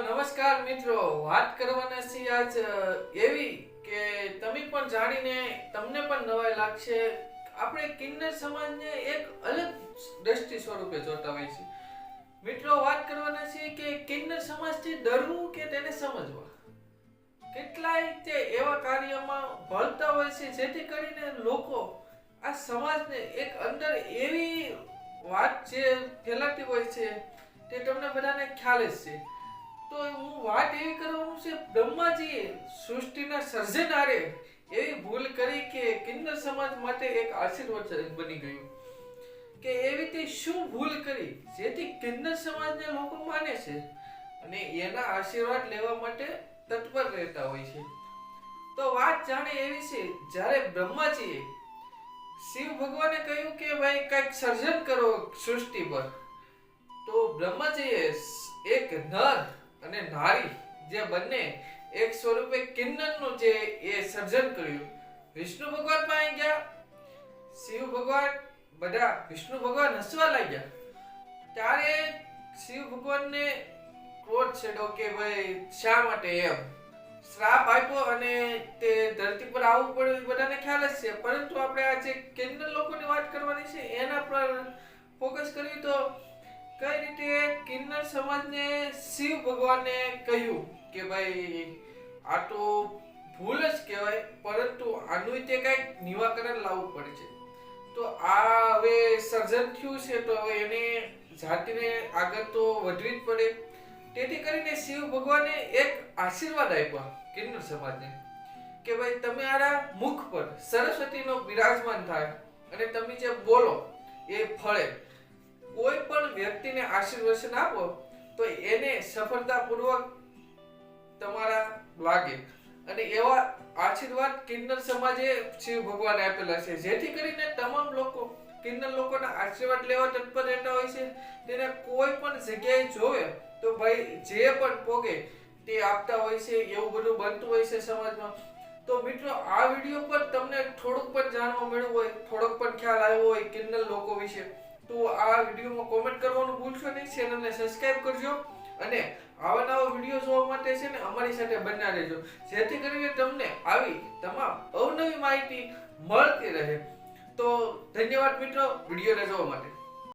નમસ્કાર મિત્રો, વાત કરવાના છીએ આજ એવી કે તમે પણ જાણીને તમને પણ નવાઈ લાગશે. આપણે કિન્નર સમાજને એક અલગ દ્રષ્ટિ સ્વરૂપે જોતા હોય છે. મિત્રો, વાત કરવાના છીએ કે કિન્નર સમાજથી ડરવું કે તેને સમજવા. કેટલાય તે એવા કાર્યમાં ભળતા હોય છે જેથી કરીને લોકો આ સમાજને એક અંદર એવી વાત જે ફેલાતી હોય છે તે તમને બધાને ખ્યાલ જ છે. તો હું વાત એવી કરવાનું છે, બ્રહ્માજીએ સૃષ્ટિના સર્જનારે એવી ભૂલ કરી કે કિન્નર સમાજ માટે એક આશીર્વાદ બની ગયું. કે એવી તે શું ભૂલ કરી જેથી કિન્નર સમાજને લોકો માને છે અને એના આશીર્વાદ લેવા માટે તત્પર રહેતા હોય છે. તો વાત જાણે એવી છે, જ્યારે બ્રહ્માજીએ શિવ ભગવાને કહ્યું કે ભાઈ કંઈક સર્જન કરો સૃષ્ટિ પર, તો બ્રહ્માજીએ એક નર અને નારી જે બંને એક સ્વરૂપે કિન્નરનું જે એ સર્જન કર્યું. વિષ્ણુ ભગવાન પાસે ગયા, શિવ ભગવાન બધા વિષ્ણુ ભગવાન હસવા લાગ્યા. ત્યારે શિવ ભગવાનને ક્રોધ ચડ્યો કે ભાઈ શા માટે એમ શ્રાપ આપ્યો અને તે ધરતી પર આવવું પડ્યું. બધાને ખ્યાલ જ છે, પરંતુ આપણે આજે કિન્નર લોકોની વાત કરવાની છે એના પર ફોકસ કર્યું. તો કઈ રીતે કિન્નર સમાજને શિવ ભગવાને કહ્યું કે ભાઈ આ તો ભૂલ જ કહેવાય, પરંતુ આનું તે કંઈક નિવારણ લાવવું પડે છે. તો આ હવે સર્જન થયું છે તો હવે એને જાતિને આગળ તો વધવી જ પડે. તેથી કરીને શિવ ભગવાને એક આશીર્વાદ આપ્યા કિન્નર સમાજને કે ભાઈ તમે આરા મુખ પર સરસ્વતીનો બિરાજમાન થાય અને તમે જે બોલો એ ફળે. કોઈ પણ વ્યક્તિને આશીર્વાદ આપો તો એને સફળતાપૂર્વક તમારા લાગે, અને એવા આશીર્વાદ કિન્નર સમાજે શિવ ભગવાન આપેલા છે, જેથી કરીને તમામ લોકો કિન્નર લોકોના આશીર્વાદ લેવા તત્પર રહેતા હોય છે. તેને કોઈ પણ જગ્યાએ જોવે તો ભાઈ જે પણ પોગે તે આપતા હોય છે. એવું બધું બનતું હોય છે સમાજમાં. તો મિત્રો, આ વિડીયો પર તમને થોડુંક પણ જાણવા મળ્યું હોય, થોડોક પણ ખ્યાલ આવ્યો હોય કિન્નર લોકો વિશે, તો આ વિડીયોમાં કોમેન્ટ કરવાનું ભૂલશો નહીં. ચેનલને સબસ્ક્રાઇબ કરજો અને આવા નવા વિડીયો જોવા માટે છે ને અમારી સાથે બન્યા રહેજો, જેથી કરીને તમને આવી તમામ અવનવી માહિતી મળતી રહે. તો ધન્યવાદ મિત્રો વિડીયોને જોવા માટે.